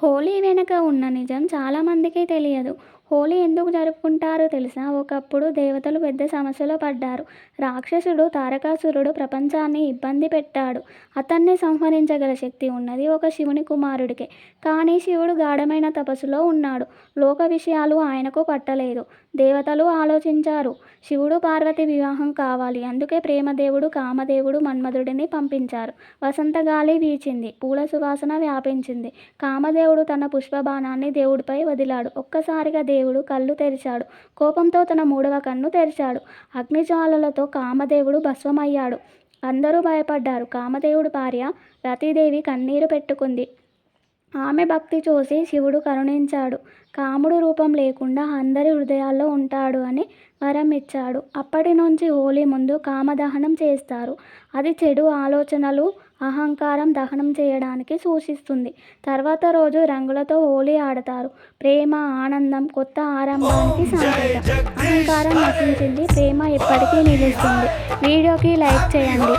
హోలీ వెనుక ఉన్న నిజం చాలామందికి తెలియదు. హోలీ ఎందుకు జరుపుకుంటారో తెలుసా? ఒకప్పుడు దేవతలు పెద్ద సమస్యలో పడ్డారు. రాక్షసుడు తారకాసురుడు ప్రపంచాన్ని ఇబ్బంది పెట్టాడు. అతన్ని సంహరించగల శక్తి ఉన్నది ఒక శివుని కుమారుడికే. కానీ శివుడు గాఢమైన తపస్సులో ఉన్నాడు. లోక విషయాలు ఆయనకు పట్టలేదు. దేవతలు ఆలోచించారు. శివుడు పార్వతి వివాహం కావాలి. అందుకే ప్రేమదేవుడు కామదేవుడు మన్మధుడిని పంపించారు. వసంతగాలి వీచింది. పూల సువాసన వ్యాపించింది. కామదేవుడు తన పుష్పబాణాన్ని దేవుడిపై వదిలాడు. ఒక్కసారిగా దేవుడు కళ్ళు తెరిచాడు. కోపంతో తన మూడవ కన్ను తెరిచాడు. అగ్నిజ్వాలలతో కామదేవుడు భస్మమయ్యాడు. అందరూ భయపడ్డారు. కామదేవుడి భార్య రతీదేవి కన్నీరు పెట్టుకుంది. ఆమె భక్తి చూసి శివుడు కరుణించాడు. కాముడు రూపం లేకుండా అందరి హృదయాల్లో ఉంటాడు అని వరం ఇచ్చాడు. అప్పటి నుంచి హోలీ ముందు కామదహనం చేస్తారు. అది చెడు ఆలోచనలు, అహంకారం దహనం చేయడానికి సూచిస్తుంది. తర్వాత రోజు రంగులతో హోలీ ఆడతారు. ప్రేమ, ఆనందం, కొత్త ఆరంభానికి సంకేతం. అహంకారం నశించింది. ప్రేమ ఎప్పటికీ నిలుస్తుంది. వీడియోకి లైక్ చేయండి.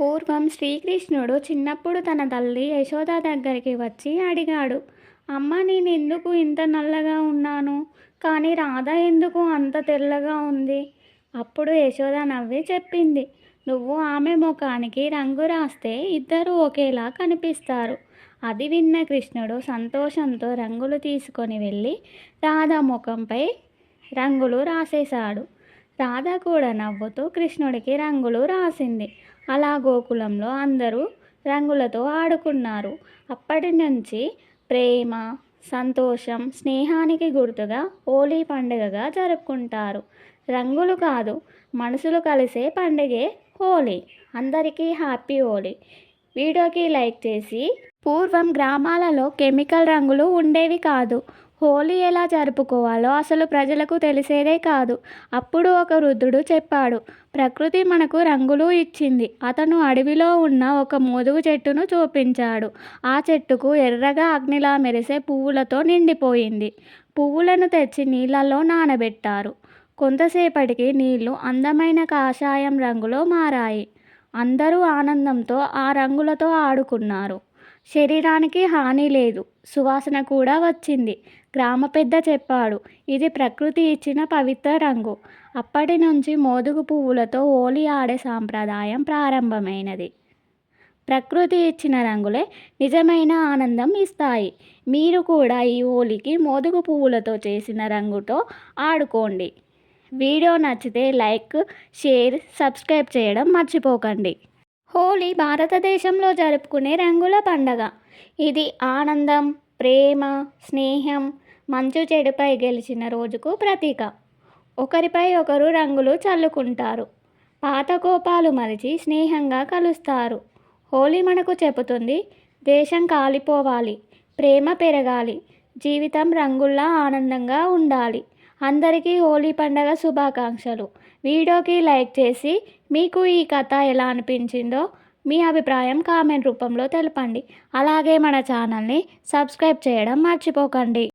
పూర్వం శ్రీకృష్ణుడు చిన్నప్పుడు తన తల్లి యశోద దగ్గరికి వచ్చి అడిగాడు, అమ్మ, నేను ఎందుకు ఇంత నల్లగా ఉన్నాను, కానీ రాధ ఎందుకు అంత తెల్లగా ఉంది? అప్పుడు యశోద నవ్వి చెప్పింది, నువ్వు ఆమె ముఖానికి రంగు రాస్తే ఇద్దరూ ఒకేలా కనిపిస్తారు. అది విన్న కృష్ణుడు సంతోషంతో రంగులు తీసుకొని వెళ్ళి రాధ ముఖంపై రంగులు రాసేశాడు. రాధ కూడా నవ్వుతూ కృష్ణుడికి రంగులు రాసింది. అలా గోకులంలో అందరూ రంగులతో ఆడుకున్నారు. అప్పటి నుంచి ప్రేమ, సంతోషం, స్నేహానికి గుర్తుగా హోలీ పండుగగా జరుపుకుంటారు. రంగులు కాదు, మనసులు కలిసే పండుగే హోలీ. అందరికీ హ్యాపీ హోలీ. వీడియోకి లైక్ చేసి. పూర్వం గ్రామాలలో కెమికల్ రంగులు ఉండేవి కాదు. హోలీ ఎలా జరుపుకోవాలో అసలు ప్రజలకు తెలిసేదే కాదు. అప్పుడు ఒక వృద్ధుడు చెప్పాడు, ప్రకృతి మనకు రంగులు ఇచ్చింది. అతను అడవిలో ఉన్న ఒక మోదుగు చెట్టును చూపించాడు. ఆ చెట్టుకు ఎర్రగా అగ్నిలా మెరిసే పువ్వులతో నిండిపోయింది. పువ్వులను తెచ్చి నీళ్ళలో నానబెట్టారు. కొంతసేపటికి నీళ్లు అందమైన కాషాయం రంగులో మారాయి. అందరూ ఆనందంతో ఆ రంగులతో ఆడుకున్నారు. శరీరానికి హాని లేదు. సువాసన కూడా వచ్చింది. గ్రామ పెద్ద చెప్పాడు, ఇది ప్రకృతి ఇచ్చిన పవిత్ర రంగు. అప్పటి నుంచి మోదుగు పువ్వులతో హోలీ ఆడే సాంప్రదాయం ప్రారంభమైనది. ప్రకృతి ఇచ్చిన రంగులే నిజమైన ఆనందం ఇస్తాయి. మీరు కూడా ఈ హోలీకి మోదుగు పువ్వులతో చేసిన రంగుతో ఆడుకోండి. వీడియో నచ్చితే లైక్, షేర్, సబ్స్క్రైబ్ చేయడం మర్చిపోకండి. హోలీ భారతదేశంలో జరుపుకునే రంగుల పండగ. ఇది ఆనందం, ప్రేమ, స్నేహం, మంచు చెడుపై గెలిచిన రోజుకు ప్రతీక. ఒకరిపై ఒకరు రంగులు చల్లుకుంటారు. పాత కోపాలు మరిచి స్నేహంగా కలుస్తారు. హోలీ మనకు చెబుతుంది, దేశం కాలిపోవాలి, ప్రేమ పెరగాలి, జీవితం రంగుల్లా ఆనందంగా ఉండాలి. అందరికీ హోలీ పండగ శుభాకాంక్షలు. వీడియోకి లైక్ చేసి మీకు ఈ కథ ఎలా అనిపించిందో మీ అభిప్రాయం కామెంట్ రూపంలో తెలపండి. అలాగే మన ఛానల్ని సబ్స్క్రైబ్ చేయడం మర్చిపోకండి.